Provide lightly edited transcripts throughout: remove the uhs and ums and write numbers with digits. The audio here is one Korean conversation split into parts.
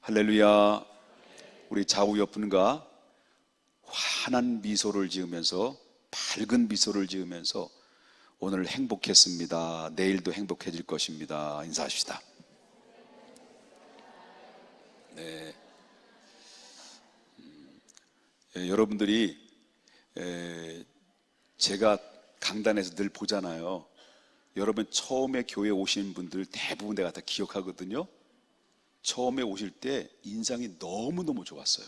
할렐루야. 우리 좌우 옆분과 환한 미소를 지으면서, 밝은 미소를 지으면서 오늘 행복했습니다, 내일도 행복해질 것입니다 인사합시다. 네. 여러분들이 제가 강단에서 늘 보잖아요. 여러분 처음에 교회 오신 분들 대부분 내가 다 기억하거든요. 처음에 오실 때 인상이 너무너무 좋았어요.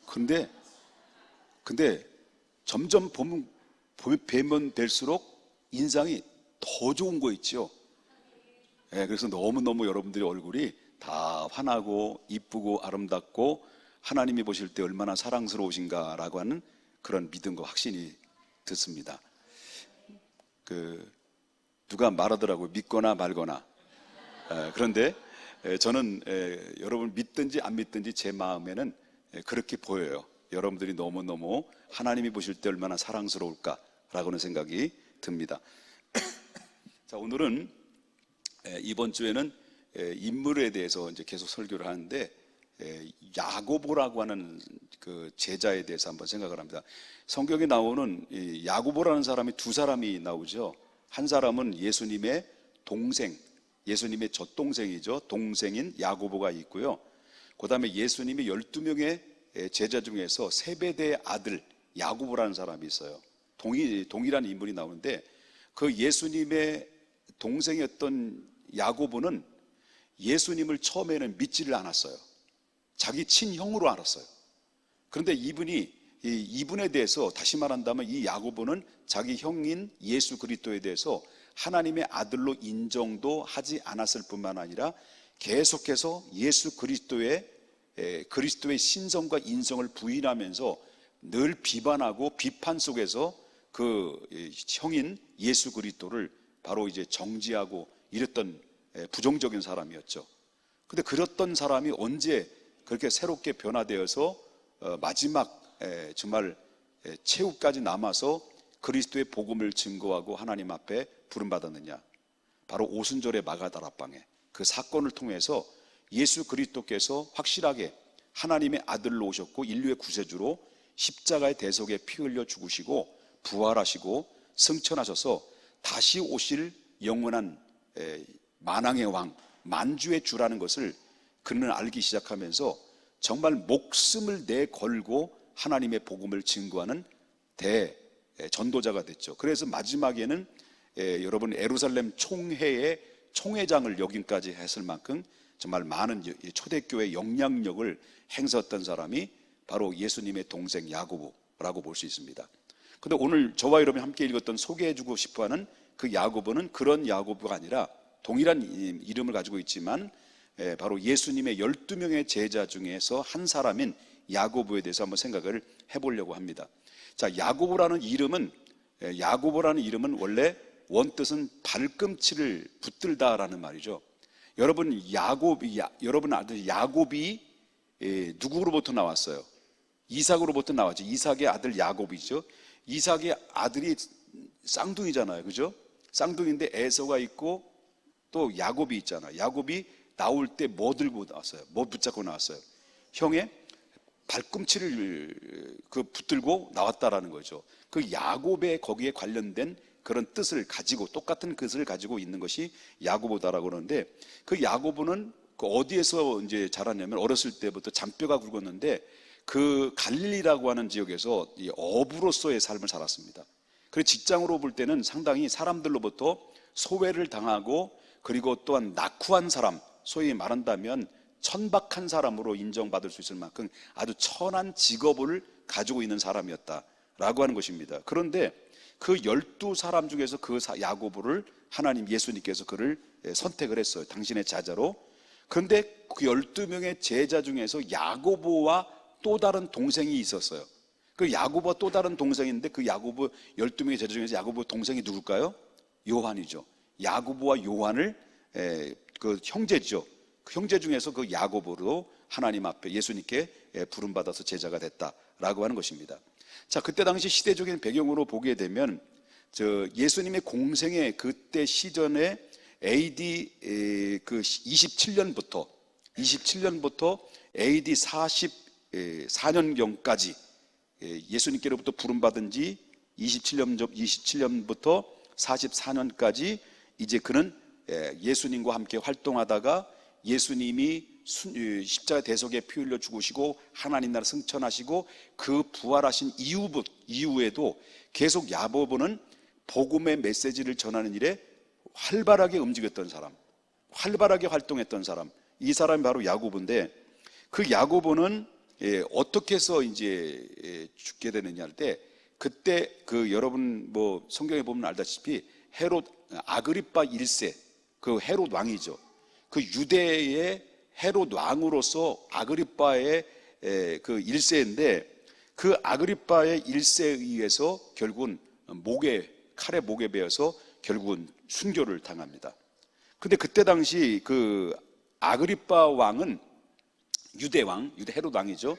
근데 점점 뵈면 뵐수록 인상이 더 좋은 거 있죠. 그래서 너무너무 여러분들의 얼굴이 다 환하고 이쁘고 아름답고 하나님이 보실 때 얼마나 사랑스러우신가라고 하는 그런 믿음과 확신이 듣습니다. 누가 말하더라고요. 믿거나 말거나. 그런데 저는 여러분 믿든지 안 믿든지 제 마음에는 그렇게 보여요. 여러분들이 너무너무 하나님이 보실 때 얼마나 사랑스러울까라고는 생각이 듭니다. 자, 오늘은 이번 주에는 인물에 대해서 이제 계속 설교를 하는데, 야고보라고 하는 그 제자에 대해서 한번 생각을 합니다. 성경에 나오는 이 야고보라는 사람이 두 사람이 나오죠. 한 사람은 예수님의 동생, 예수님의 젖동생이죠. 동생인 야고보가 있고요. 그 다음에 예수님이 12명의 제자 중에서 세베대의 아들 야고보라는 사람이 있어요. 동일한 인물이 나오는데, 그 예수님의 동생이었던 야고보는 예수님을 처음에는 믿지를 않았어요. 자기 친형으로 알았어요. 그런데 이분에 대해서, 다시 말한다면 이 야고보는 자기 형인 예수 그리스도에 대해서 하나님의 아들로 인정도 하지 않았을 뿐만 아니라 계속해서 예수 그리스도의 신성과 인성을 부인하면서 늘 비판하고 비판 속에서 그 형인 예수 그리스도를 바로 이제 정죄하고 이랬던 부정적인 사람이었죠. 근데 그랬던 사람이 언제 그렇게 새롭게 변화되어서 마지막 정말 최후까지 남아서 그리스도의 복음을 증거하고 하나님 앞에 부름받았느냐? 바로 오순절의 마가다락방에 그 사건을 통해서 예수 그리스도께서 확실하게 하나님의 아들로 오셨고 인류의 구세주로 십자가의 대속에 피 흘려 죽으시고 부활하시고 승천하셔서 다시 오실 영원한 만왕의 왕, 만주의 주라는 것을 그는 알기 시작하면서 정말 목숨을 내걸고 하나님의 복음을 증거하는 대전도자가 됐죠. 그래서 마지막에는 여러분 예루살렘 총회의 총회장을 역임까지 했을 만큼 정말 많은 초대교회 영향력을 행사했던 사람이 바로 예수님의 동생 야고보라고 볼 수 있습니다. 그런데 오늘 저와 여러분이 함께 읽었던, 소개해주고 싶어하는 그 야고보는 그런 야고보가 아니라 동일한 이름을 가지고 있지만 바로 예수님의 12명의 제자 중에서 한 사람인 야고보에 대해서 한번 생각을 해보려고 합니다. 자, 야고보라는 이름은 원래 원뜻은 발꿈치를 붙들다라는 말이죠. 여러분 여러분 아들 야곱이 누구로부터 나왔어요? 이삭으로부터 나왔죠. 이삭의 아들 야곱이죠. 이삭의 아들이 쌍둥이잖아요, 그죠? 쌍둥이인데 에서가 있고 또 야곱이 있잖아요. 야곱이 나올 때 뭐 들고 나왔어요? 뭐 붙잡고 나왔어요? 형의 발꿈치를 붙들고 나왔다라는 거죠. 그 야곱의 거기에 관련된 그런 뜻을 가지고, 똑같은 뜻을 가지고 있는 것이 야고보다라고 그러는데, 그 야고보는 어디에서 이제 자랐냐면 어렸을 때부터 잔뼈가 굵었는데 그 갈릴리라고 하는 지역에서 이 어부로서의 삶을 살았습니다. 그리고 직장으로 볼 때는 상당히 사람들로부터 소외를 당하고, 그리고 또한 낙후한 사람, 소위 말한다면 천박한 사람으로 인정받을 수 있을 만큼 아주 천한 직업을 가지고 있는 사람이었다라고 하는 것입니다. 그런데 그 12사람 중에서 그 야고보를 하나님 예수님께서 그를 선택을 했어요. 당신의 제자로. 그런데 그 12명의 제자 중에서 야고보와 또 다른 동생이 있었어요. 그 야고보와 또 다른 동생인데, 그 야고보 12명의 제자 중에서 야고보 동생이 누굴까요? 요한이죠. 야고보와 요한을 그 형제죠. 그 형제 중에서 그 야고보로 하나님 앞에 예수님께 부름받아서 제자가 됐다라고 하는 것입니다. 자, 그때 당시 시대적인 배경으로 보게 되면 예수님의 공생의 그때 시전에 AD 그 27년부터 27년부터 AD 44년경까지 예수님께로부터 부름받은 지 27년부터 44년까지 이제 그는 예수님과 함께 활동하다가 예수님이 십자가 대속에 피 흘려 죽으시고 하나님 나라 승천하시고 그 부활하신 이후에도 계속 야고보는 복음의 메시지를 전하는 일에 활발하게 움직였던 사람, 활발하게 활동했던 사람, 이 사람이 바로 야고보인데, 그 야고보는 어떻게 해서 이제 죽게 되느냐 할 때, 그때 그 여러분 뭐 성경에 보면 알다시피 헤롯 아그리파 1세, 그 헤롯 왕이죠. 그 유대의 헤롯 왕으로서 아그리파의 그 1세인데, 그 아그리파의 1세에 의해서 결국은 칼에 목에 베어서 결국은 순교를 당합니다. 근데 그때 당시 그 아그리파 왕은 유대 헤롯 왕이죠.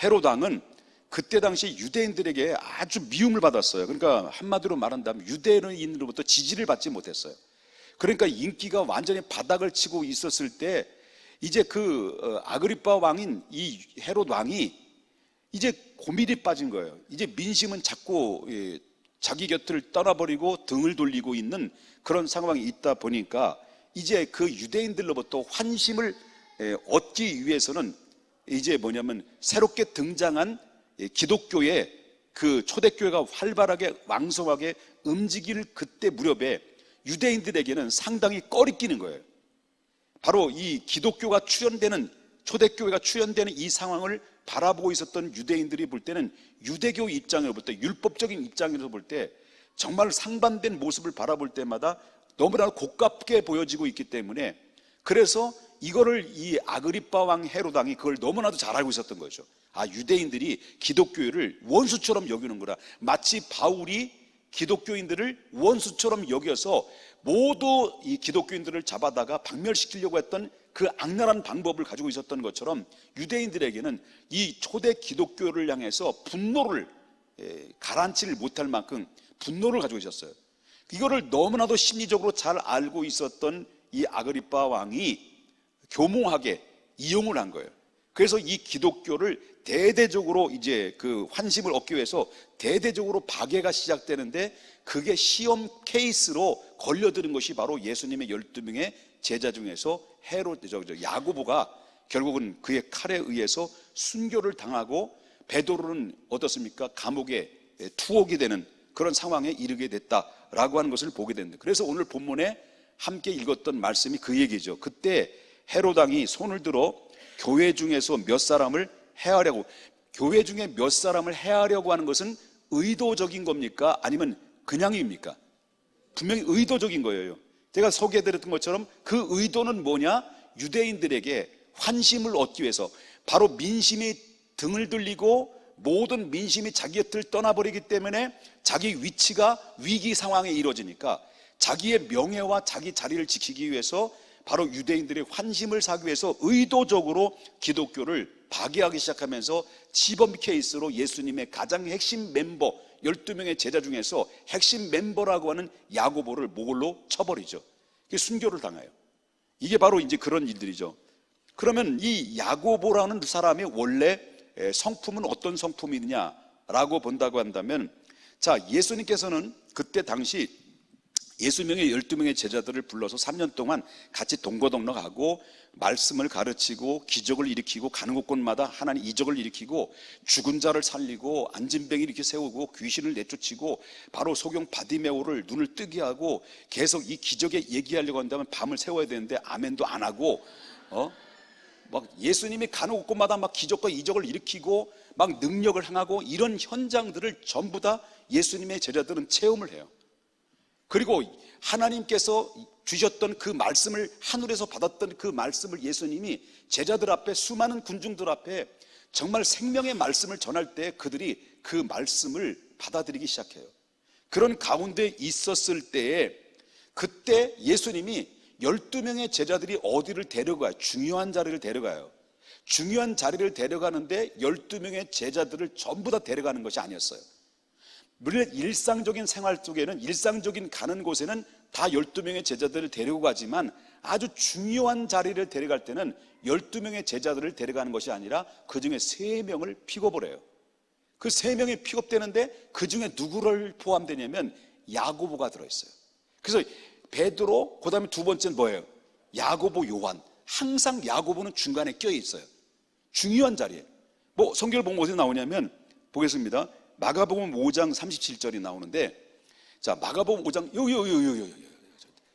헤롯 왕은 그때 당시 유대인들에게 아주 미움을 받았어요. 그러니까 한마디로 말한다면 유대인으로부터 지지를 받지 못했어요. 그러니까 인기가 완전히 바닥을 치고 있었을 때 이제 그 아그리파 왕인 이 헤롯 왕이 이제 고민이 빠진 거예요. 이제 민심은 자꾸 자기 곁을 떠나버리고 등을 돌리고 있는 그런 상황이 있다 보니까 이제 그 유대인들로부터 환심을 얻기 위해서는 이제 뭐냐면 새롭게 등장한 기독교의 그 초대교회가 활발하게 왕성하게 움직일 그때 무렵에 유대인들에게는 상당히 꺼리끼는 거예요. 바로 이 기독교가 출현되는, 초대교회가 출현되는 이 상황을 바라보고 있었던 유대인들이 볼 때는 유대교 입장으로부터, 율법적인 입장에서 볼 때 정말 상반된 모습을 바라볼 때마다 너무나 고깝게 보여지고 있기 때문에, 그래서 이거를 이 아그리파 왕 헤롯 왕이 그걸 너무나도 잘 알고 있었던 거죠. 아, 유대인들이 기독교를 원수처럼 여기는구나. 마치 바울이 기독교인들을 원수처럼 여겨서 모두 이 기독교인들을 잡아다가 박멸시키려고 했던 그 악랄한 방법을 가지고 있었던 것처럼 유대인들에게는 이 초대 기독교를 향해서 분노를 가라앉히를 못할 만큼 분노를 가지고 있었어요. 이거를 너무나도 심리적으로 잘 알고 있었던 이 아그리파 왕이 교묘하게 이용을 한 거예요. 그래서 이 기독교를 대대적으로 이제 그 환심을 얻기 위해서 대대적으로 박해가 시작되는데, 그게 시험 케이스로 걸려드는 것이 바로 예수님의 12명의 제자 중에서 야고보가 결국은 그의 칼에 의해서 순교를 당하고, 베드로는 어떻습니까? 감옥에 투옥이 되는 그런 상황에 이르게 됐다라고 하는 것을 보게 됩니다. 그래서 오늘 본문에 함께 읽었던 말씀이 그 얘기죠. 그때 헤롯 왕이 손을 들어 교회 중에서 몇 사람을 해하려고, 교회 중에 몇 사람을 해하려고 하는 것은 의도적인 겁니까? 아니면 그냥입니까? 분명히 의도적인 거예요. 제가 소개해드렸던 것처럼 그 의도는 뭐냐? 유대인들에게 환심을 얻기 위해서, 바로 민심이 등을 들리고 모든 민심이 자기 곁을 떠나버리기 때문에 자기 위치가 위기 상황에 이루어지니까 자기의 명예와 자기 자리를 지키기 위해서 바로 유대인들의 환심을 사기 위해서 의도적으로 기독교를 파괴하기 시작하면서 시범 케이스로 예수님의 가장 핵심 멤버 12명의 제자 중에서 핵심 멤버라고 하는 야고보를 모골로 쳐버리죠. 순교를 당해요. 이게 바로 이제 그런 일들이죠. 그러면 이 야고보라는 사람의 원래 성품은 어떤 성품이냐라고 본다고 한다면, 자, 예수님께서는 그때 당시 12명의 제자들을 불러서 3년 동안 같이 동거동락하고 말씀을 가르치고 기적을 일으키고 가는 곳곳마다 하나님 이적을 일으키고 죽은 자를 살리고 앉은 병이 이렇게 세우고 귀신을 내쫓고 바로 소경 바디메오를 눈을 뜨게 하고, 계속 이 기적에 얘기하려고 한다면 밤을 새워야 되는데 아멘도 안 하고 막 예수님이 가는 곳곳마다 막 기적과 이적을 일으키고 막 능력을 행하고 이런 현장들을 전부 다 예수님의 제자들은 체험을 해요. 그리고 하나님께서 주셨던 그 말씀을, 하늘에서 받았던 그 말씀을 예수님이 제자들 앞에, 수많은 군중들 앞에 정말 생명의 말씀을 전할 때 그들이 그 말씀을 받아들이기 시작해요. 그런 가운데 있었을 때에 그때 예수님이 12명의 제자들이 어디를 데려가요? 중요한 자리를 데려가요. 중요한 자리를 데려가는데 12명의 제자들을 전부 다 데려가는 것이 아니었어요. 물론 일상적인 생활 속에는, 일상적인 가는 곳에는 다 12명의 제자들을 데리고 가지만 아주 중요한 자리를 데려갈 때는 12명의 제자들을 데려가는 것이 아니라 그 중에 3명을 픽업을 해요. 그 3명이 픽업되는데 그 중에 누구를 포함되냐면 야고보가 들어있어요. 그래서 베드로, 그 다음에 두 번째는 뭐예요? 야고보, 요한. 항상 야고보는 중간에 껴 있어요. 중요한 자리에. 뭐 성경을 보면 어디서 나오냐면 보겠습니다. 마가복음 5장 37절이 나오는데, 자, 마가복음 5장 여기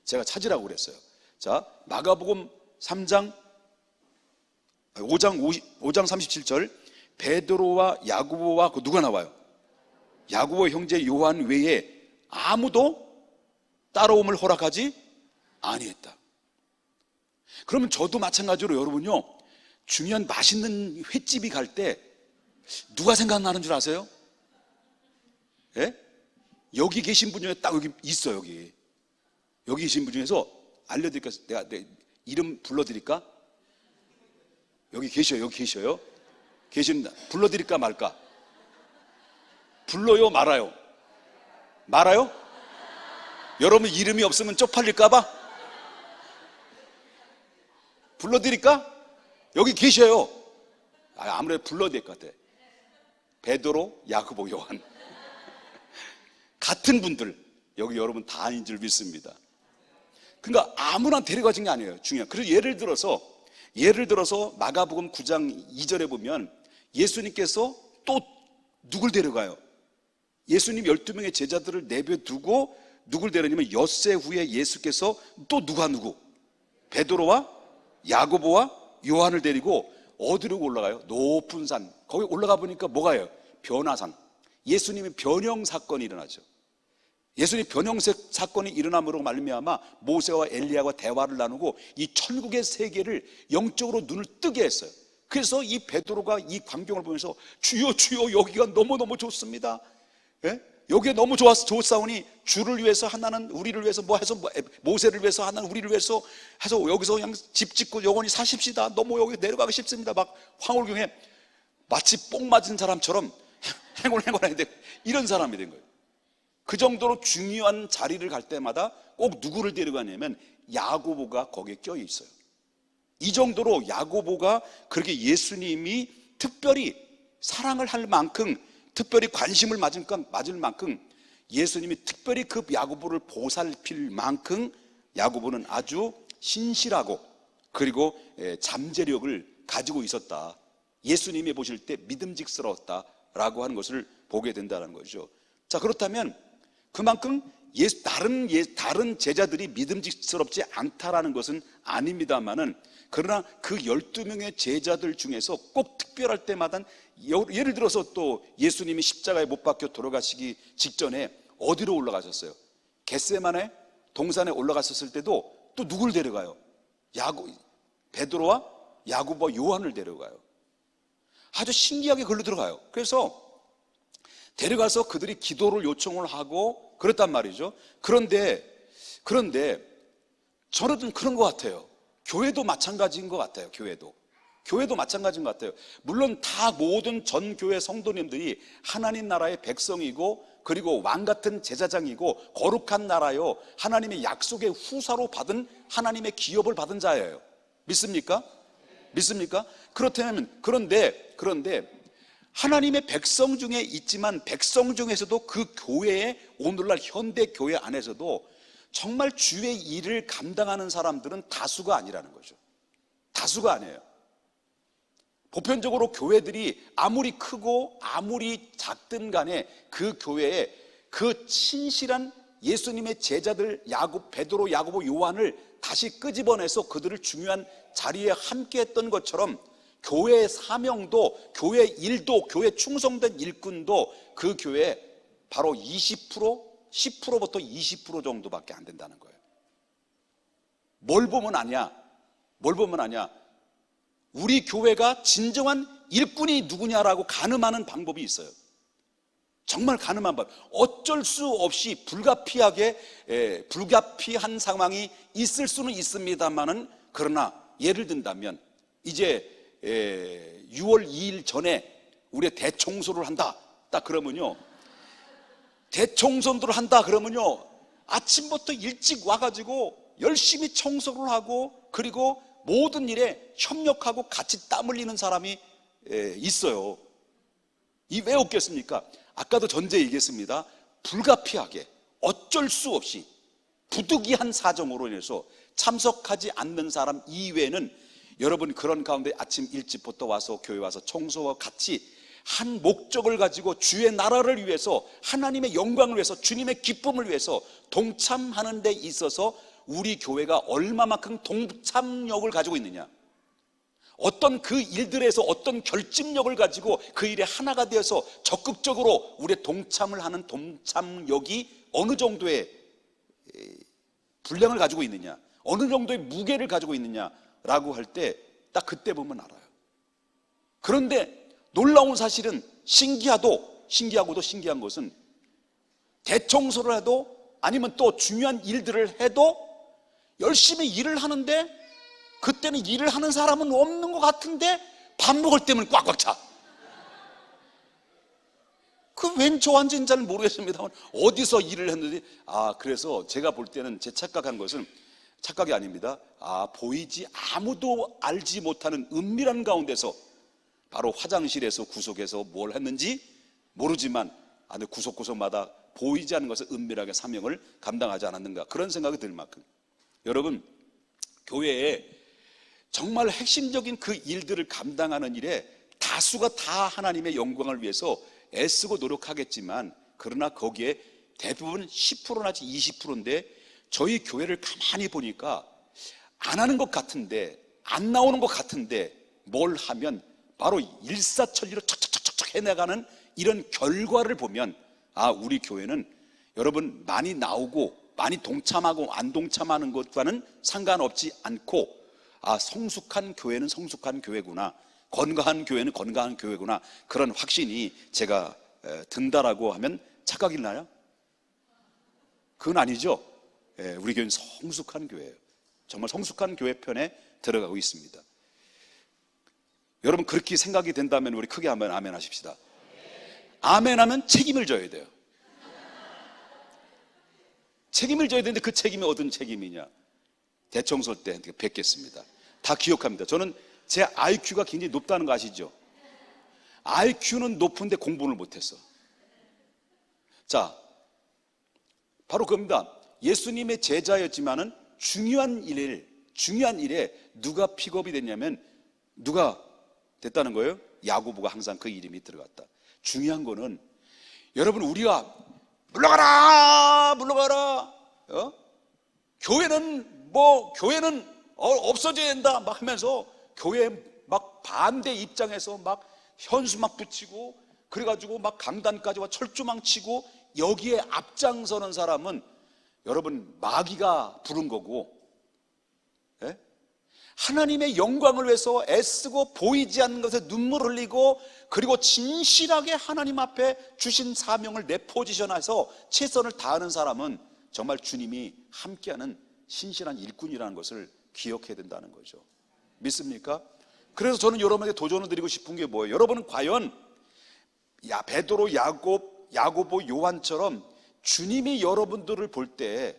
제가 찾으라고 그랬어요. 자, 마가복음 5장 37절, 베드로와 야고보와 그 누가 나와요? 야고보 형제 요한 외에 아무도 따라옴을 허락하지 아니했다. 그러면 저도 마찬가지로 여러분요, 중요한 맛있는 횟집이 갈 때 누가 생각나는 줄 아세요? 예? 여기 계신 분 중에 딱 여기 있어. 여기 계신 분 중에서 알려드릴까? 내가 이름 불러드릴까? 여기 계셔요. 계시는다. 불러드릴까 말까? 불러요, 말아요? 말아요? 여러분 이름이 없으면 쪽팔릴까봐? 불러드릴까? 여기 계셔요. 아무래도 불러야 될 것 같아. 베드로, 야고보, 요한. 같은 분들, 여기 여러분 다 아닌 줄 믿습니다. 그러니까 아무나 데려가진 게 아니에요. 중요한. 그래서 예를 들어서 마가복음 9장 2절에 보면 예수님께서 또 누굴 데려가요? 예수님 12명의 제자들을 내버려두고 누굴 데려냐면 엿새 후에 예수께서 또 누구? 베드로와 야고보와 요한을 데리고 어디로 올라가요? 높은 산. 거기 올라가 보니까 뭐가요? 변화산. 예수님의 변형 사건이 일어나죠. 예수님 변형 사건이 일어남으로 말미암아 모세와 엘리야와 대화를 나누고 이 천국의 세계를 영적으로 눈을 뜨게 했어요. 그래서 이 베드로가 이 광경을 보면서 주여 여기가 너무너무 좋습니다. 예? 여기에 너무 좋사오니 주를 위해서 하나는 우리를 위해서 모세를 위해서 하나는 우리를 위해서 해서 여기서 그냥 집 짓고 영원히 사십시다. 너무 여기 내려가기 쉽습니다. 막 황홀경에 마치 뽕 맞은 사람처럼 행운했는데 이런 사람이 된 거예요. 그 정도로 중요한 자리를 갈 때마다 꼭 누구를 데려가냐면 야고보가 거기에 껴 있어요. 이 정도로 야고보가 그렇게 예수님이 특별히 사랑을 할 만큼, 특별히 관심을 맞을 만큼, 예수님이 특별히 그 야고보를 보살필 만큼 야고보는 아주 신실하고 그리고 잠재력을 가지고 있었다. 예수님이 보실 때 믿음직스러웠다라고 하는 것을 보게 된다는 거죠. 자, 그렇다면 그만큼 다른 제자들이 믿음직스럽지 않다라는 것은 아닙니다만은, 그러나 그 12명의 제자들 중에서 꼭 특별할 때마다, 예를 들어서 또 예수님이 십자가에 못 박혀 돌아가시기 직전에 어디로 올라가셨어요? 겟세마네 동산에 올라갔었을 때도 또 누굴 데려가요? 베드로와 야고보와 요한을 데려가요. 아주 신기하게 걸로 들어가요. 그래서 데려가서 그들이 기도를 요청을 하고 그랬단 말이죠. 그런데 저는 그런 것 같아요. 교회도 마찬가지인 것 같아요. 교회도 마찬가지인 것 같아요. 물론 다 모든 전 교회 성도님들이 하나님 나라의 백성이고 그리고 왕 같은 제사장이고 거룩한 나라요, 하나님의 약속의 후사로 받은 하나님의 기업을 받은 자예요. 믿습니까? 그렇다면 그런데 하나님의 백성 중에 있지만 백성 중에서도 그 교회에, 오늘날 현대 교회 안에서도 정말 주의 일을 감당하는 사람들은 다수가 아니라는 거죠. 다수가 아니에요. 보편적으로 교회들이 아무리 크고 아무리 작든 간에 그 교회에 그 신실한 예수님의 제자들 베드로, 야고보, 요한을 다시 끄집어내서 그들을 중요한 자리에 함께 했던 것처럼 교회의 사명도, 교회 일도, 교회 충성된 일꾼도 그 교회에 바로 10%부터 20% 정도밖에 안 된다는 거예요. 뭘 보면 아냐? 우리 교회가 진정한 일꾼이 누구냐라고 가늠하는 방법이 있어요. 정말 가늠한 방법. 어쩔 수 없이 불가피한 상황이 있을 수는 있습니다만은, 그러나 예를 든다면 이제 6월 2일 전에 우리 대청소를 한다. 딱 그러면요, 대청소를 한다 그러면요, 아침부터 일찍 와가지고 열심히 청소를 하고 그리고 모든 일에 협력하고 같이 땀 흘리는 사람이 있어요. 이 왜 없겠습니까? 아까도 전제 얘기했습니다. 불가피하게 어쩔 수 없이 부득이한 사정으로 인해서 참석하지 않는 사람 이외에는 여러분 그런 가운데 아침 일찍부터 와서 교회 와서 청소와 같이 한 목적을 가지고 주의 나라를 위해서 하나님의 영광을 위해서 주님의 기쁨을 위해서 동참하는 데 있어서 우리 교회가 얼마만큼 동참력을 가지고 있느냐, 어떤 그 일들에서 어떤 결집력을 가지고 그 일에 하나가 되어서 적극적으로 우리의 동참을 하는 동참력이 어느 정도의 분량을 가지고 있느냐, 어느 정도의 무게를 가지고 있느냐라고 할 때 딱 그때 보면 알아요. 그런데 놀라운 사실은 신기하고도 신기한 것은 대청소를 해도 아니면 또 중요한 일들을 해도 열심히 일을 하는데 그때는 일을 하는 사람은 없는 것 같은데 밥 먹을 때면 꽉꽉 차. 그 웬 좋아하는지는 잘 모르겠습니다만 어디서 일을 했는지. 그래서 제가 볼 때는 제 착각한 것은 착각이 아닙니다. 보이지 아무도 알지 못하는 은밀한 가운데서 바로 화장실에서 구석에서 뭘 했는지 모르지만 구석구석마다 보이지 않는 것을 은밀하게 사명을 감당하지 않았는가, 그런 생각이 들 만큼 여러분 교회에 정말 핵심적인 그 일들을 감당하는 일에 다수가 다 하나님의 영광을 위해서 애쓰고 노력하겠지만 그러나 거기에 대부분 10%나지 20%인데 저희 교회를 가만히 보니까 안 하는 것 같은데, 안 나오는 것 같은데 뭘 하면 바로 일사천리로 척척척척 해나가는 이런 결과를 보면 우리 교회는 여러분 많이 나오고 많이 동참하고 안 동참하는 것과는 상관없지 않고 성숙한 교회는 성숙한 교회구나, 건강한 교회는 건강한 교회구나, 그런 확신이 제가 든다라고 하면 착각이나요? 그건 아니죠. 우리 교회는 성숙한 교회예요. 정말 성숙한 교회 편에 들어가고 있습니다. 여러분 그렇게 생각이 된다면 우리 크게 한번 아멘 하십시다. 아멘 하면 책임을 져야 돼요. 책임을 져야 되는데 그 책임이 어떤 책임이냐, 대청소 때 뵙겠습니다. 다 기억합니다. 저는 제 IQ가 굉장히 높다는 거 아시죠? IQ는 높은데 공부를 못했어. 자, 바로 그겁니다. 예수님의 제자였지만은 중요한 일에 누가 픽업이 됐냐면 누가 됐다는 거예요? 야고보가 항상 그 이름이 들어갔다. 중요한 거는 여러분 우리가 물러가라 교회는 없어져야 된다 막 하면서 교회 막 반대 입장에서 막 현수 막 붙이고 그래가지고 막 강단까지 와 철조망 치고 여기에 앞장서는 사람은 여러분 마귀가 부른 거고, 하나님의 영광을 위해서 애쓰고 보이지 않는 것에 눈물 흘리고 그리고 진실하게 하나님 앞에 주신 사명을 내포지션해서 최선을 다하는 사람은 정말 주님이 함께하는 신실한 일꾼이라는 것을 기억해야 된다는 거죠. 믿습니까? 그래서 저는 여러분에게 도전을 드리고 싶은 게 뭐예요? 여러분은 과연 베드로, 야고보, 요한처럼 주님이 여러분들을 볼 때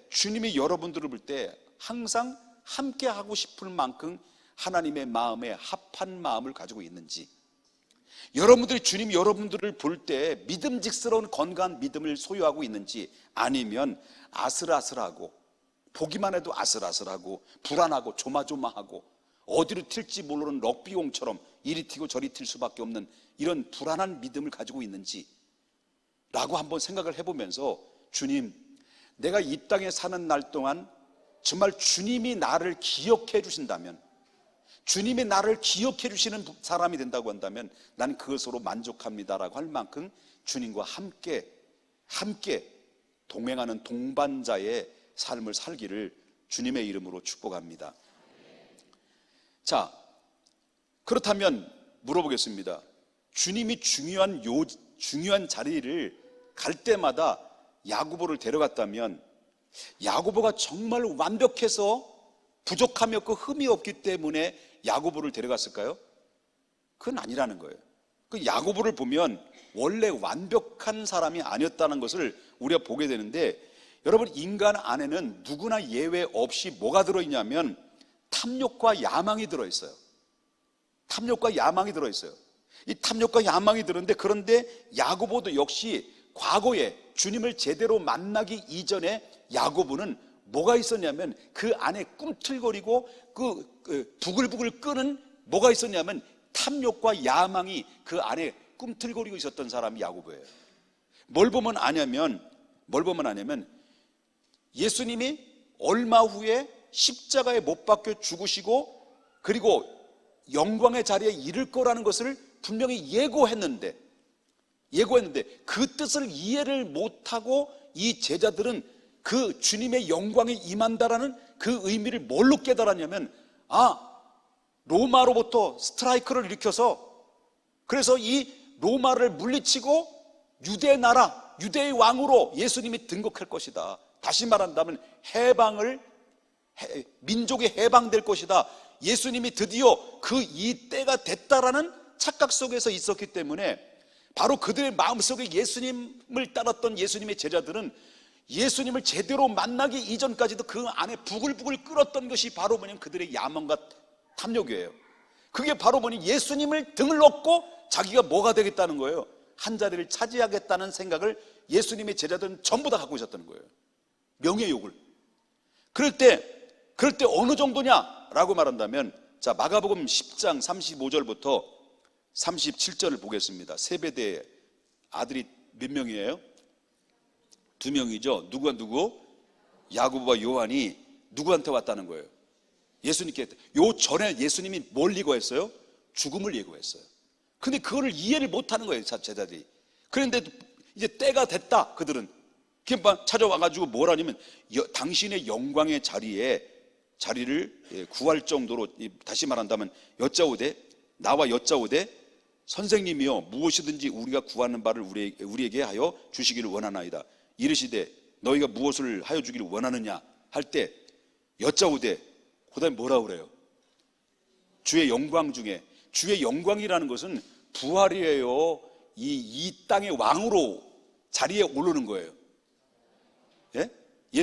항상 함께 하고 싶을 만큼 하나님의 마음에 합한 마음을 가지고 있는지, 주님이 여러분들을 볼 때 믿음직스러운 건강한 믿음을 소유하고 있는지, 아니면 아슬아슬하고 보기만 해도 아슬아슬하고 불안하고 조마조마하고 어디로 튈지 모르는 럭비공처럼 이리 튀고 저리 튈 수밖에 없는 이런 불안한 믿음을 가지고 있는지 라고 한번 생각을 해보면서, 주님, 내가 이 땅에 사는 날 동안 정말 주님이 나를 기억해 주신다면, 주님이 나를 기억해 주시는 사람이 된다고 한다면 난 그것으로 만족합니다라고 할 만큼 주님과 함께 동행하는 동반자의 삶을 살기를 주님의 이름으로 축복합니다. 자, 그렇다면 물어보겠습니다. 주님이 중요한 자리를 갈 때마다 야고보를 데려갔다면 야고보가 정말 완벽해서 부족함이 없고 흠이 없기 때문에 야고보를 데려갔을까요? 그건 아니라는 거예요. 그 야고보를 보면 원래 완벽한 사람이 아니었다는 것을 우리가 보게 되는데, 여러분, 인간 안에는 누구나 예외 없이 뭐가 들어있냐면 탐욕과 야망이 들어있어요. 탐욕과 야망이 들어있어요. 이 탐욕과 야망이 들었는데, 그런데 야고보도 역시 과거에 주님을 제대로 만나기 이전에 야고보는 뭐가 있었냐면 그 안에 꿈틀거리고 부글부글 끄는 뭐가 있었냐면 탐욕과 야망이 그 안에 꿈틀거리고 있었던 사람이 야고보예요. 뭘 보면 아냐면 예수님이 얼마 후에 십자가에 못 박혀 죽으시고 그리고 영광의 자리에 이를 거라는 것을 분명히 예고했는데 그 뜻을 이해를 못하고 이 제자들은 그 주님의 영광이 임한다라는 그 의미를 뭘로 깨달았냐면, 로마로부터 스트라이크를 일으켜서 그래서 이 로마를 물리치고 유대 나라, 유대의 왕으로 예수님이 등극할 것이다. 다시 말한다면 민족이 해방될 것이다. 예수님이 드디어 이 때가 됐다라는 착각 속에서 있었기 때문에 바로 그들의 마음속에 예수님을 따랐던 예수님의 제자들은 예수님을 제대로 만나기 이전까지도 그 안에 부글부글 끓었던 것이 바로 그들의 야망과 탐욕이에요. 그게 바로 예수님을 등을 놓고 자기가 뭐가 되겠다는 거예요. 한 자리를 차지하겠다는 생각을 예수님의 제자들은 전부 다 갖고 있었던 거예요. 명예욕을. 그럴 때 어느 정도냐라고 말한다면, 자, 마가복음 10장 35절부터 37절을 보겠습니다. 세베대의 아들이 몇 명이에요? 2명이죠. 누구? 야고보와 요한이 누구한테 왔다는 거예요? 예수님께. 요 전에 예수님이 뭘 예고했어요? 죽음을 예고했어요. 근데 그거를 이해를 못하는 거예요, 제자들이. 그런데 이제 때가 됐다. 그들은 찾아와가지고 뭘 하냐면 당신의 영광의 자리를 구할 정도로, 다시 말한다면 나와 여짜오되 선생님이여, 무엇이든지 우리가 구하는 바를 우리에게 하여 주시기를 원하나이다. 이르시되 너희가 무엇을 하여 주기를 원하느냐 할 때 여짜오되, 그 다음에 뭐라 그래요? 주의 영광 중에, 주의 영광이라는 것은 부활이에요. 이 땅의 왕으로 자리에 오르는 거예요. 예? 이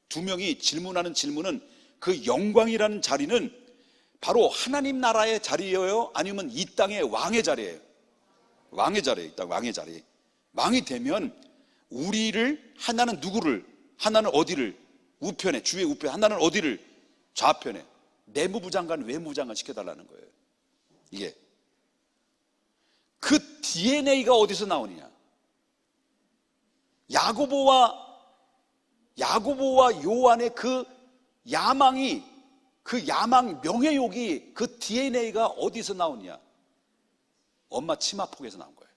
두 명이 질문하는 질문은, 그 영광이라는 자리는 바로 하나님 나라의 자리예요? 아니면 이 땅의 왕의 자리예요? 왕의 자리예요. 이 땅 왕의 자리. 왕이 되면 우리를, 하나는 누구를, 하나는 어디를, 우편에, 주의 우편, 하나는 어디를, 좌편에, 내무부 장관, 외무부 장관 시켜달라는 거예요. 이게 그 DNA가 어디서 나오느냐? 야고보와 요한의 그 야망이, 그 야망, 명예욕이, 그 DNA가 어디서 나오느냐? 엄마 치마폭에서 나온 거예요.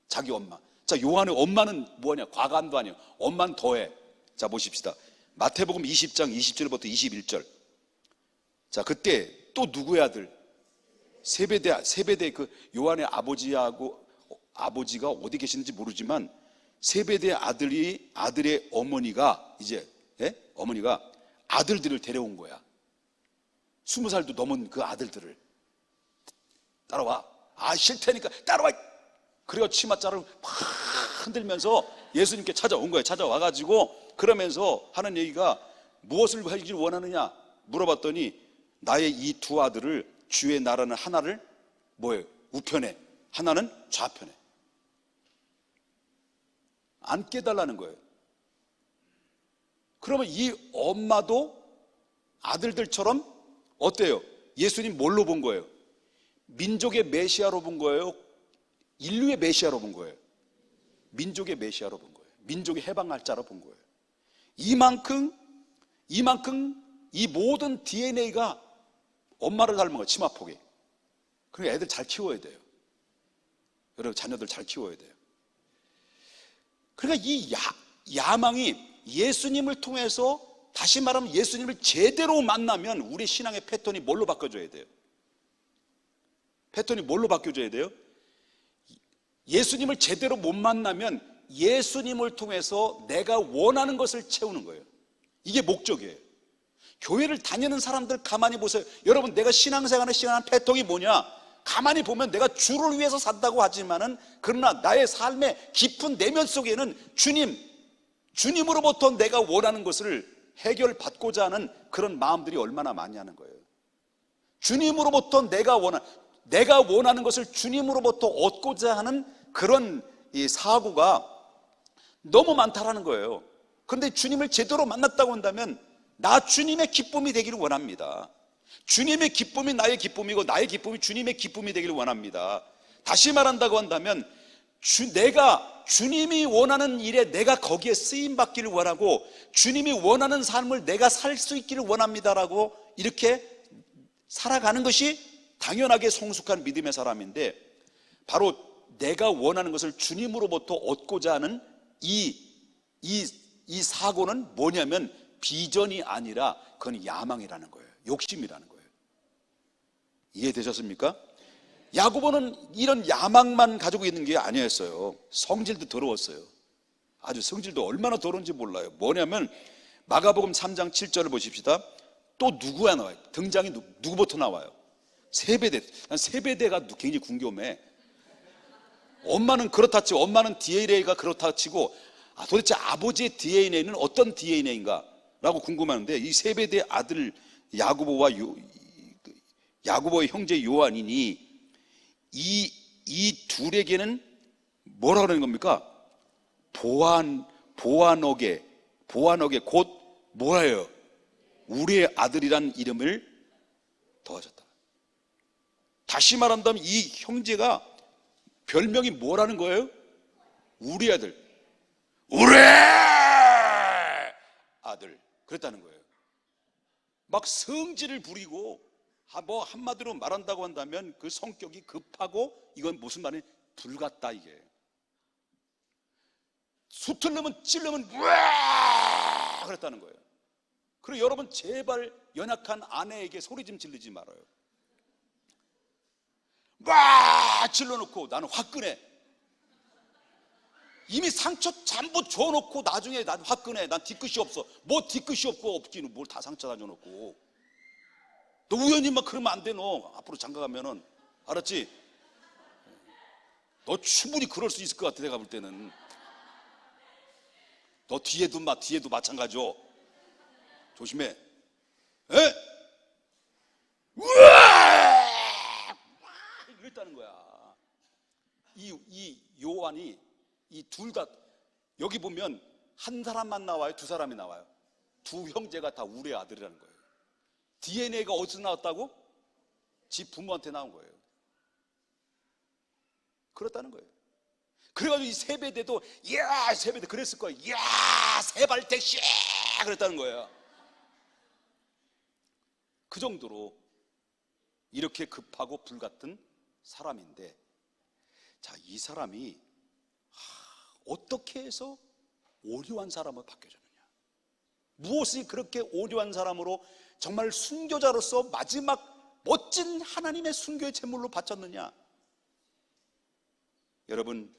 자기 엄마. 자, 요한의 엄마는 뭐냐? 과간도 아니에요. 엄마는 더해. 자, 보십시다. 마태복음 20장 20절부터 21절. 자, 그때 또 누구의 아들? 세베대 그 요한의 아버지가 어디 계시는지 모르지만 세베대의 아들의 어머니가 어머니가 아들들을 데려온 거야. 20살도 넘은 그 아들들을 따라와. 싫다니까 따라와. 그리고 치맛자를 막 흔들면서 예수님께 찾아온 거예요. 찾아와가지고 그러면서 하는 얘기가, 무엇을 하기를 원하느냐 물어봤더니, 나의 이 두 아들을, 주의 나라는 하나를 우편에, 하나는 좌편에 앉게 해달라는 거예요. 그러면 이 엄마도 아들들처럼 어때요? 예수님 뭘로 본 거예요? 민족의 메시아로 본 거예요? 인류의 메시아로 본 거예요? 민족의 메시아로 본 거예요. 민족의 해방할 자로 본 거예요. 이만큼 이 모든 DNA가 엄마를 닮은 거예요. 치마폭이. 그러니까 애들 잘 키워야 돼요. 여러분, 자녀들 잘 키워야 돼요. 그러니까 이 야망이 예수님을 통해서, 다시 말하면 예수님을 제대로 만나면 우리 신앙의 패턴이 뭘로 바뀌어져야 돼요? 패턴이 뭘로 바뀌어져야 돼요? 예수님을 제대로 못 만나면 예수님을 통해서 내가 원하는 것을 채우는 거예요. 이게 목적이에요. 교회를 다니는 사람들 가만히 보세요. 여러분, 내가 신앙생활의 시간한 패턴이 뭐냐? 가만히 보면 내가 주를 위해서 산다고 하지만은, 그러나 나의 삶의 깊은 내면 속에는 주님, 주님으로부터 내가 원하는 것을 해결받고자 하는 그런 마음들이 얼마나 많이 하는 거예요. 주님으로부터 내가 원하는 것을 주님으로부터 얻고자 하는 그런 이 사고가 너무 많다라는 거예요. 그런데 주님을 제대로 만났다고 한다면 나 주님의 기쁨이 되기를 원합니다. 주님의 기쁨이 나의 기쁨이고 나의 기쁨이 주님의 기쁨이 되기를 원합니다. 다시 말한다고 한다면 내가 주님이 원하는 일에 내가 거기에 쓰임받기를 원하고 주님이 원하는 삶을 내가 살 수 있기를 원합니다라고 이렇게 살아가는 것이 당연하게 성숙한 믿음의 사람인데, 바로 내가 원하는 것을 주님으로부터 얻고자 하는 이 사고는 뭐냐면 비전이 아니라 그건 야망이라는 거예요. 욕심이라는 거예요. 이해되셨습니까? 야고보는 이런 야망만 가지고 있는 게 아니었어요. 성질도 더러웠어요. 아주 성질도 얼마나 더러운지 몰라요. 뭐냐면 마가복음 3장 7절을 보십시다. 또 누구가 나와요? 등장이 누구부터 나와요? 세베대. 난 세베대가 굉장히 궁금해. 엄마는 그렇다 치고, 엄마는 DNA가 그렇다 치고, 도대체 아버지의 DNA는 어떤 DNA인가? 라고 궁금한데, 이 세베대 아들 야고보의 형제 요한이니 이 둘에게는 뭐라 그러는 겁니까? 보아너게 곧 뭐예요? 우리의 아들이란 이름을 더하셨다. 다시 말한다면 이 형제가 별명이 뭐라는 거예요? 우리 아들, 우리 아들 그랬다는 거예요. 막 성질을 부리고, 뭐 한마디로 말한다고 한다면 그 성격이 급하고, 이건 무슨 말이냐? 불같다. 이게 수틀르면 찔르면 우와 그랬다는 거예요. 그리고 여러분 제발 연약한 아내에게 소리 좀 지르지 말아요. 막 질러놓고 나는 화끈해. 이미 상처 전부 줘놓고 나중에 난 화끈해. 난 뒤끝이 없어. 뭐 뒤끝이 없고 없기는 뭘 다 상처 다 줘놓고. 너 우연히 막 그러면 안 돼. 너 앞으로 장가 가면은. 알았지? 너 충분히 그럴 수 있을 것 같아. 내가 볼 때는. 너 뒤에도 마찬가지요. 조심해. 에? 우와! 이랬다는 거야. 이 요한이 이 둘 다, 여기 보면 한 사람만 나와요? 두 사람이 나와요? 두 형제가 다 우리 아들이라는 거예요. DNA가 어디서 나왔다고? 지 부모한테 나온 거예요. 그렇다는 거예요. 그래가지고 이 세베대도 이야 세베대 그랬을 거예요. 이야 세발택시 그랬다는 거예요. 그 정도로 이렇게 급하고 불같은 사람인데, 자, 이 사람이 어떻게 해서 오류한 사람으로 바뀌어졌느냐? 무엇이 그렇게 오류한 사람으로 정말 순교자로서 마지막 멋진 하나님의 순교의 제물로 바쳤느냐? 여러분,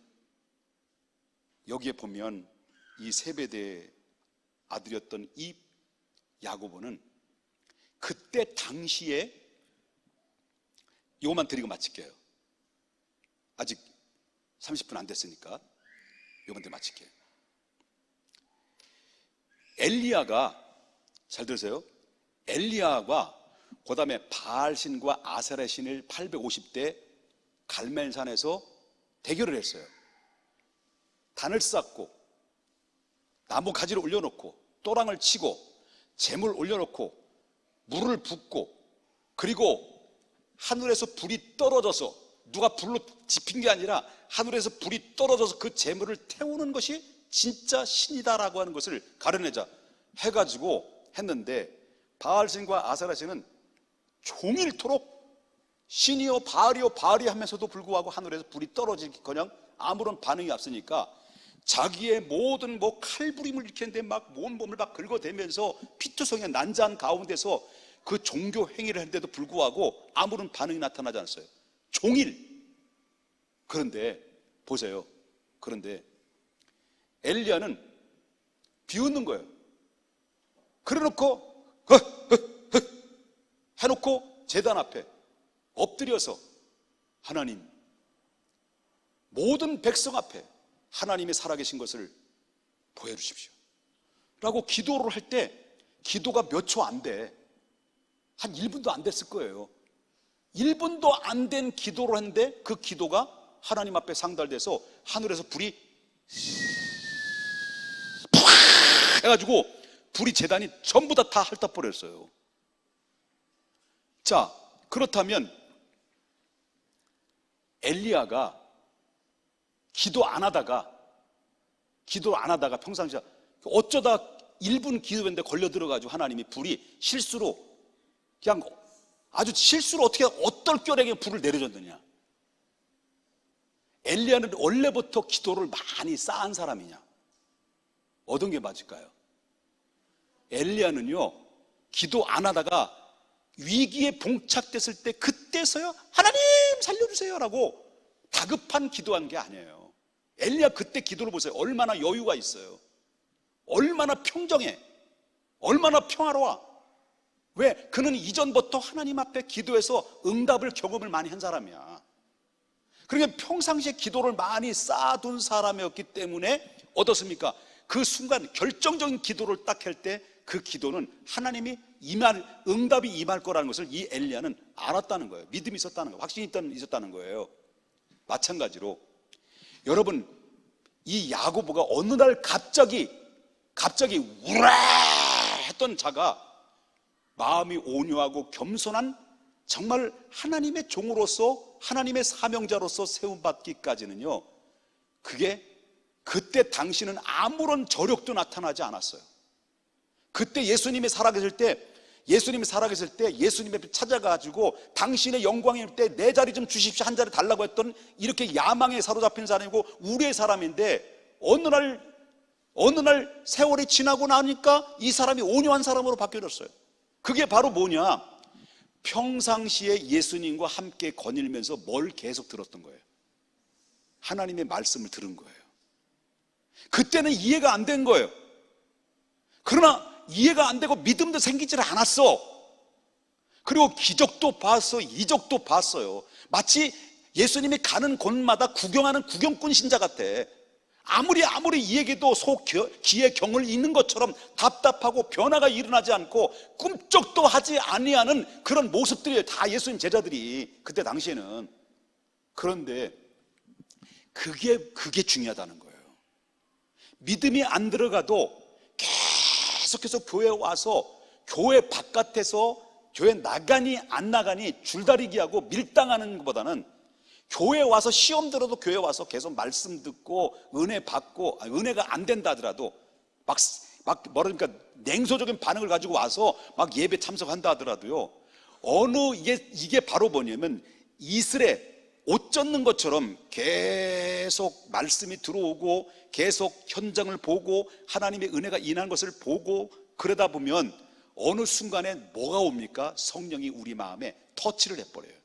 여기에 보면 이 세베대의 아들이었던 이 야고보는 그때 당시에, 이것만 드리고 마칠게요. 아직 30분 안 됐으니까 이번 때 마칠게요. 엘리야가, 잘 들으세요. 엘리야가 그 다음에 바알신과 아세라 신을 850대 갈멜산에서 대결을 했어요. 단을 쌓고 나무 가지를 올려놓고 또랑을 치고 재물 올려놓고 물을 붓고, 그리고 하늘에서 불이 떨어져서, 누가 불로 지핀 게 아니라 하늘에서 불이 떨어져서 그 재물을 태우는 것이 진짜 신이다라고 하는 것을 가려내자 해가지고 했는데, 바알신과 아세라신은 종일토록 신이요 바알이요 바알이 하면서도 불구하고 하늘에서 불이 떨어지기커녕 아무런 반응이 없으니까 자기의 모든 뭐 칼부림을 일으켰는데 막 온몸을 막 긁어대면서 피투성이가 난자한 가운데서 그 종교 행위를 했는데도 불구하고 아무런 반응이 나타나지 않았어요. 종일. 그런데 보세요. 그런데 엘리야는 비웃는 거예요. 그래놓고 해놓고 제단 앞에 엎드려서 하나님, 모든 백성 앞에 하나님이 살아계신 것을 보여주십시오. 라고 기도를 할 때 기도가 몇 초 안 돼. 한 1분도 안 됐을 거예요. 1분도 안 된 기도를 했는데 그 기도가 하나님 앞에 상달돼서 하늘에서 불이 팍 해가지고 불이 제단이 전부 다 핥아버렸어요. 자, 그렇다면 엘리야가 기도를 안 하다가 평상시에 어쩌다 1분 기도했는데 걸려 들어가지고 하나님이 불이 실수로 그냥 아주 실수로 어떻게 얼떨결에 불을 내려줬느냐. 엘리야는 원래부터 기도를 많이 쌓은 사람이냐? 어떤 게 맞을까요? 엘리야는요, 기도 안 하다가 위기에 봉착됐을 때 그때서야 하나님 살려주세요 라고 다급한 기도한 게 아니에요. 엘리야 그때 기도를 보세요. 얼마나 여유가 있어요. 얼마나 평정해. 얼마나 평화로워. 왜? 그는 이전부터 하나님 앞에 기도해서 응답을 경험을 많이 한 사람이야. 그러니까 평상시에 기도를 많이 쌓아둔 사람이었기 때문에 어떻습니까? 그 순간 결정적인 기도를 딱 할 때 그 기도는 하나님이 응답이 임할 거라는 것을 이 엘리야는 알았다는 거예요. 믿음이 있었다는 거예요. 확신이 있었다는 거예요. 마찬가지로 여러분, 이 야고보가 어느 날 갑자기 우라 했던 자가 마음이 온유하고 겸손한 정말 하나님의 종으로서 하나님의 사명자로서 세움받기까지는요, 그때 당시는 아무런 저력도 나타나지 않았어요. 그때 예수님이 살아계실 때 예수님의 앞에 찾아가지고 당신의 영광일 때 내 자리 좀 주십시오, 한 자리 달라고 했던 이렇게 야망에 사로잡힌 사람이고 우리의 사람인데 어느 날 세월이 지나고 나니까 이 사람이 온유한 사람으로 바뀌어졌어요. 그게 바로 뭐냐? 평상시에 예수님과 함께 거닐면서 뭘 계속 들었던 거예요? 하나님의 말씀을 들은 거예요. 그때는 이해가 안 된 거예요. 그러나 이해가 안 되고 믿음도 생기질 않았어. 그리고 기적도 봤어, 이적도 봤어요. 마치 예수님이 가는 곳마다 구경하는 구경꾼 신자 같아. 아무리 이에게도 귀에 경을 잃는 것처럼 답답하고 변화가 일어나지 않고 꿈쩍도 하지 아니하는 그런 모습들이에요. 다 예수님 제자들이 그때 당시에는. 그런데 그게 중요하다는 거예요. 믿음이 안 들어가도 계속해서 교회에 와서 교회 바깥에서 교회 나가니 안 나가니 줄다리기하고 밀당하는 것보다는 교회에 와서 시험 들어도 교회에 와서 계속 말씀 듣고 은혜 받고, 은혜가 안 된다 하더라도 뭐랄까 냉소적인 반응을 가지고 와서 막 예배 참석한다 하더라도요, 이게 바로 뭐냐면 이슬에 옷 젖는 것처럼 계속 말씀이 들어오고 계속 현장을 보고 하나님의 은혜가 임하는 것을 보고 그러다 보면 어느 순간에 뭐가 옵니까? 성령이 우리 마음에 터치를 해버려요.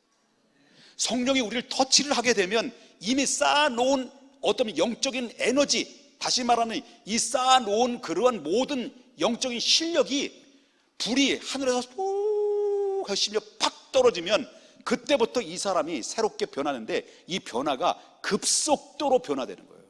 성령이 우리를 터치를 하게 되면 이미 쌓아놓은 어떤 영적인 에너지, 다시 말하면 이 쌓아놓은 그러한 모든 영적인 실력이 불이 하늘에서 푹 하시며 팍 떨어지면 그때부터 이 사람이 새롭게 변하는데 이 변화가 급속도로 변화되는 거예요.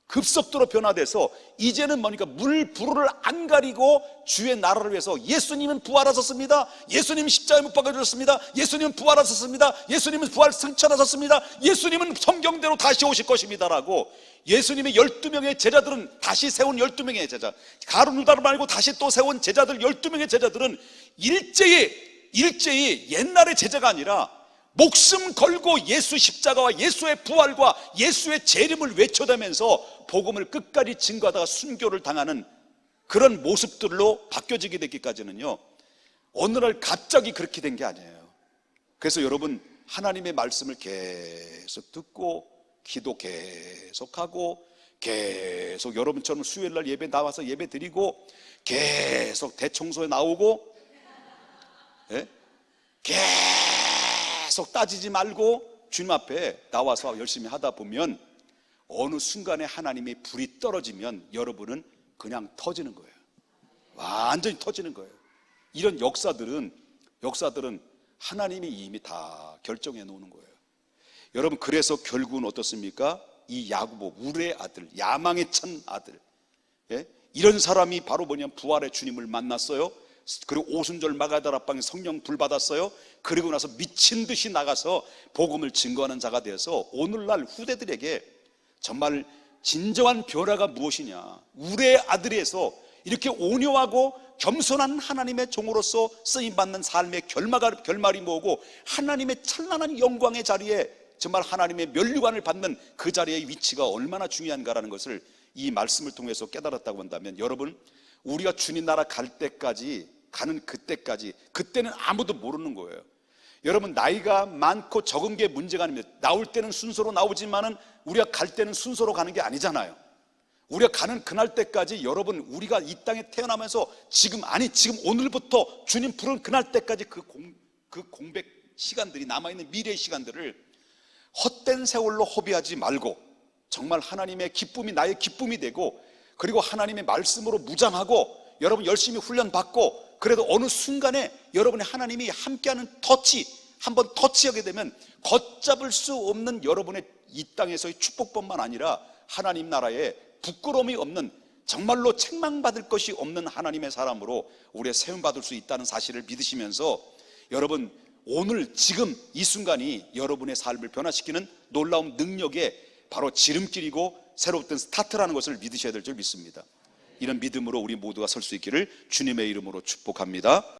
급속도로 변화돼서 이제는 뭐니까 불을 안 가리고 주의 나라를 위해서 예수님은 부활하셨습니다. 예수님은 십자가에 못 박아주셨습니다. 예수님은 부활하셨습니다. 예수님은 부활 승천하셨습니다. 예수님은 성경대로 다시 오실 것입니다 라고 예수님의 12명의 제자들은 다시 세운 12명의 제자, 가룟 유다를 말고 다시 또 세운 제자들 12명의 제자들은 일제히 옛날의 제자가 아니라 목숨 걸고 예수 십자가와 예수의 부활과 예수의 재림을 외쳐대면서 복음을 끝까지 증거하다가 순교를 당하는 그런 모습들로 바뀌어지게 됐기까지는요, 어느 날 갑자기 그렇게 된 게 아니에요. 그래서 여러분, 하나님의 말씀을 계속 듣고 기도 계속하고 계속 여러분처럼 수요일날 예배 나와서 예배 드리고 계속 대청소에 나오고, 예? 계속 따지지 말고 주님 앞에 나와서 열심히 하다 보면 어느 순간에 하나님의 불이 떨어지면 여러분은 그냥 터지는 거예요. 완전히 터지는 거예요. 이런 역사들은 하나님이 이미 다 결정해 놓는 거예요. 여러분, 그래서 결국은 어떻습니까? 이 야고보, 울의 아들, 야망에 찬 아들, 예? 이런 사람이 바로 부활의 주님을 만났어요. 그리고 오순절 마가다락방에 성령 불 받았어요. 그리고 나서 미친 듯이 나가서 복음을 증거하는 자가 되어서 오늘날 후대들에게 정말 진정한 변화가 무엇이냐, 우리의 아들에서 이렇게 온유하고 겸손한 하나님의 종으로서 쓰임받는 삶의 결말이 뭐고, 하나님의 찬란한 영광의 자리에 정말 하나님의 면류관을 받는 그 자리의 위치가 얼마나 중요한가라는 것을 이 말씀을 통해서 깨달았다고 한다면, 여러분, 우리가 주님 나라 갈 때까지, 가는 그때는 아무도 모르는 거예요. 여러분, 나이가 많고 적은 게 문제가 아닙니다. 나올 때는 순서로 나오지만은 우리가 갈 때는 순서로 가는 게 아니잖아요. 우리가 가는 그날 때까지, 여러분, 우리가 이 땅에 태어나면서 지금 오늘부터 주님 부른 그날 때까지 그 공백 시간들이, 남아있는 미래의 시간들을 헛된 세월로 허비하지 말고 정말 하나님의 기쁨이 나의 기쁨이 되고, 그리고 하나님의 말씀으로 무장하고 여러분 열심히 훈련받고, 그래도 어느 순간에 여러분의 하나님이 함께하는 한번 터치하게 되면 걷잡을 수 없는 여러분의 이 땅에서의 축복뿐만 아니라 하나님 나라에 부끄러움이 없는, 정말로 책망받을 것이 없는 하나님의 사람으로 우리가 세움받을 수 있다는 사실을 믿으시면서, 여러분, 오늘 지금 이 순간이 여러분의 삶을 변화시키는 놀라운 능력의 바로 지름길이고 새로운 스타트라는 것을 믿으셔야 될 줄 믿습니다. 이런 믿음으로 우리 모두가 설 수 있기를 주님의 이름으로 축복합니다.